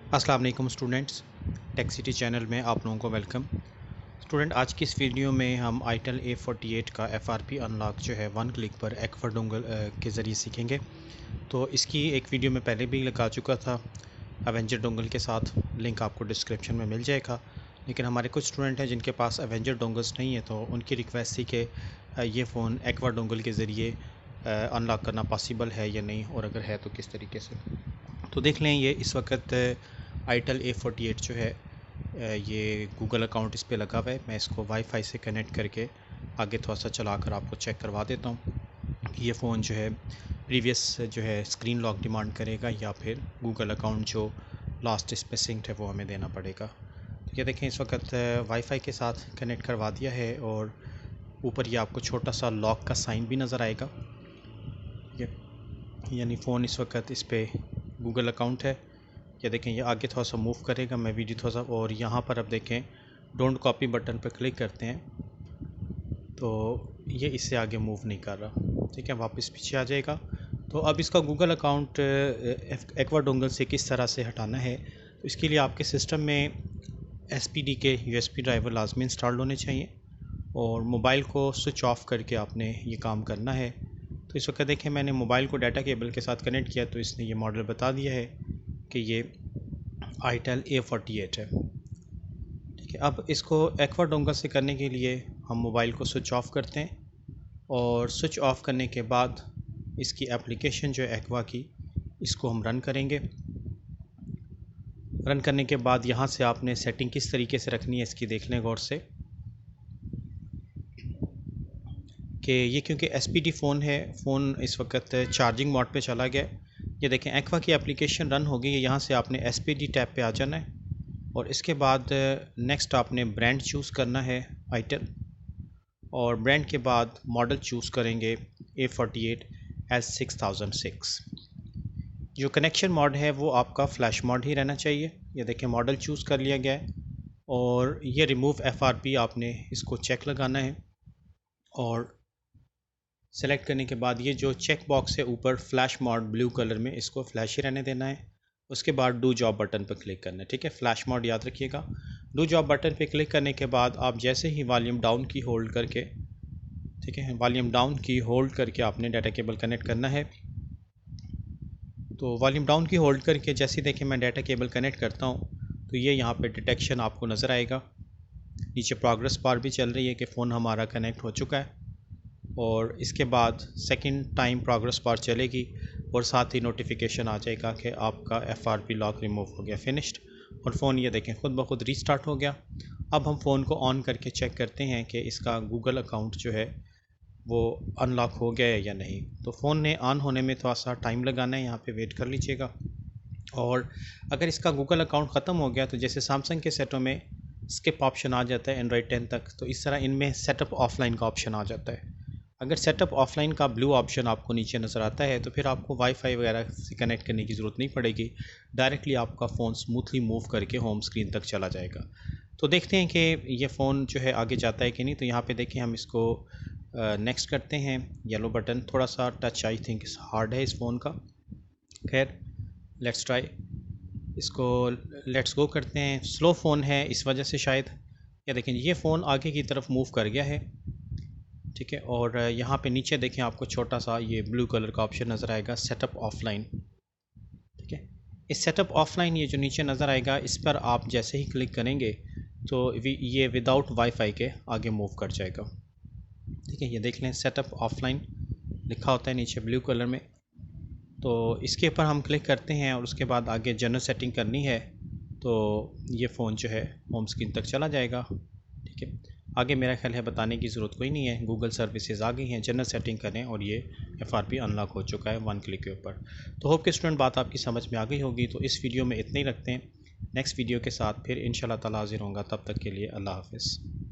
अस्सलाम वालेकुम students, tech city channel में आप लोगों को वेलकम। स्टूडेंट, आज की इस वीडियो में हम आईटेल A48 का FRP अनलॉक जो है वन क्लिक पर एक्वा डोंगल के ज़रिए सीखेंगे। तो इसकी एक वीडियो में पहले भी लगा चुका था एवेंजर डोंगल के साथ, लिंक आपको डिस्क्रिप्शन में मिल जाएगा। लेकिन हमारे कुछ स्टूडेंट हैं जिनके पास एवेंजर डोंगल्स नहीं है, तो उनकी रिक्वेस्ट थी कि ये फ़ोन एक्वा डोंगल के ज़रिए अनलॉक करना पॉसिबल है या नहीं, और अगर है तो किस तरीके से। तो देख लें, ये इस वक्त आईटेल A48 जो है ये गूगल अकाउंट इस पे लगा हुआ है। मैं इसको वाईफाई से कनेक्ट करके आगे थोड़ा सा चला कर आपको चेक करवा देता हूँ कि ये फ़ोन जो है प्रीवियस जो है स्क्रीन लॉक डिमांड करेगा या फिर गूगल अकाउंट जो लास्ट इस पे सिंक्ड है वो हमें देना पड़ेगा। तो ये देखें, इस वक्त वाईफाई के साथ कनेक्ट करवा दिया है और ऊपर ये आपको छोटा सा लॉक का साइन भी नज़र आएगा। यानी फ़ोन इस वक्त इस पे गूगल अकाउंट है। ये देखें, ये आगे थोड़ा सा मूव करेगा, मैं वीडियो थोड़ा सा, और यहाँ पर अब देखें डोंट कॉपी बटन पर क्लिक करते हैं तो ये इससे आगे मूव नहीं कर रहा। ठीक है, वापस पीछे आ जाएगा। तो अब इसका गूगल अकाउंट एक्वा डोंगल से किस तरह से हटाना है, तो इसके लिए आपके सिस्टम में SPD के USB ड्राइवर लाजमी इंस्टॉल होने चाहिए और मोबाइल को स्विच ऑफ करके आपने ये काम करना है। तो इस वक्त देखें, मैंने मोबाइल को डाटा केबल के साथ कनेक्ट किया तो इसने ये मॉडल बता दिया है कि ये आईटेल A48 है। ठीक है, अब इसको एक्वा डोंगल से करने के लिए हम मोबाइल को स्विच ऑफ करते हैं और स्विच ऑफ करने के बाद इसकी एप्लीकेशन जो है एक्वा की, इसको हम रन करेंगे। रन करने के बाद यहाँ से आपने सेटिंग किस तरीके से रखनी है इसकी देख लें गौर से, कि ये क्योंकि SPD फ़ोन है, फ़ोन इस वक्त चार्जिंग मोड पे चला गया। ये देखें, एक्वा की एप्लीकेशन रन हो गई है। यहाँ से आपने SPD टैब पे आ जाना है और इसके बाद नेक्स्ट आपने ब्रांड चूज़ करना है आईटेल, और ब्रांड के बाद मॉडल चूज़ करेंगे A48S6006। जो कनेक्शन मोड है वो आपका फ़्लैश मोड ही रहना चाहिए। ये देखें, मॉडल चूज़ कर लिया गया है और ये रिमूव FRP आपने इसको चेक लगाना है और सेलेक्ट करने के बाद ये जो चेक बॉक्स है ऊपर फ्लैश मोड ब्लू कलर में, इसको फ्लैश ही रहने देना है। उसके बाद डू जॉब बटन पर क्लिक करना है। ठीक है, फ्लैश मोड याद रखिएगा। डू जॉब बटन पे क्लिक करने के बाद आप जैसे ही वॉल्यूम डाउन की होल्ड करके, ठीक है, वॉल्यूम डाउन की होल्ड करके आपने डाटा केबल कनेक्ट करना है। तो वॉल्यूम डाउन की होल्ड करके जैसे देखें मैं डाटा केबल कनेक्ट करता हूँ तो ये यहाँ पे डिटेक्शन आपको नज़र आएगा। नीचे प्रोग्रेस बार भी चल रही है कि फ़ोन हमारा कनेक्ट हो चुका है, और इसके बाद सेकंड टाइम प्रोग्रेस बार चलेगी और साथ ही नोटिफिकेशन आ जाएगा कि आपका FRP लॉक रिमूव हो गया, फिनिश्ड। और फ़ोन ये देखें खुद ब खुद रीस्टार्ट हो गया। अब हम फ़ोन को ऑन करके चेक करते हैं कि इसका गूगल अकाउंट जो है वो अनलॉक हो गया है या नहीं। तो फ़ोन ने ऑन होने में थोड़ा सा टाइम लगाना है, यहाँ पे वेट कर लीजिएगा। और अगर इसका गूगल अकाउंट ख़त्म हो गया तो जैसे सैमसंग के सेटों में स्किप ऑप्शन आ जाता है एंड्रॉयड 10 तक, तो इस तरह इनमें सेटअप ऑफलाइन का ऑप्शन आ जाता है। अगर सेटअप ऑफलाइन का ब्लू ऑप्शन आपको नीचे नज़र आता है तो फिर आपको वाईफाई वगैरह से कनेक्ट करने की ज़रूरत नहीं पड़ेगी, डायरेक्टली आपका फ़ोन स्मूथली मूव करके होम स्क्रीन तक चला जाएगा। तो देखते हैं कि ये फ़ोन जो है आगे जाता है कि नहीं। तो यहाँ पे देखें, हम इसको नेक्स्ट करते हैं। येलो बटन थोड़ा सा टच आई थिंक हार्ड है इस फ़ोन का, खैर लेट्स ट्राई। इसको लेट्स गो करते हैं। स्लो फ़ोन है इस वजह से शायद। या देखें, ये फ़ोन आगे की तरफ मूव कर गया है। ठीक है, और यहाँ पे नीचे देखें आपको छोटा सा ये ब्लू कलर का ऑप्शन नज़र आएगा, सेटअप ऑफलाइन। ठीक है, इस सेटअप ऑफलाइन ये जो नीचे नज़र आएगा, इस पर आप जैसे ही क्लिक करेंगे तो ये विदाउट वाईफाई के आगे मूव कर जाएगा। ठीक है, ये देख लें सेटअप ऑफलाइन लिखा होता है नीचे ब्लू कलर में। तो इसके ऊपर हम क्लिक करते हैं और उसके बाद आगे जनरल सेटिंग करनी है तो ये फ़ोन जो है होम स्क्रीन तक चला जाएगा। ठीक है, आगे मेरा ख्याल है बताने की ज़रूरत कोई नहीं है, गूगल सर्विसेज आ गई हैं, जनरल सेटिंग करें और ये FRP अनलॉक हो चुका है वन क्लिक के ऊपर। तो होप कि स्टूडेंट बात आपकी समझ में आ गई होगी। तो इस वीडियो में इतना ही रखते हैं, नेक्स्ट वीडियो के साथ फिर इंशाल्लाह ताला हाज़िर होऊंगा। तब तक के लिए अल्लाह हाफ़िज़।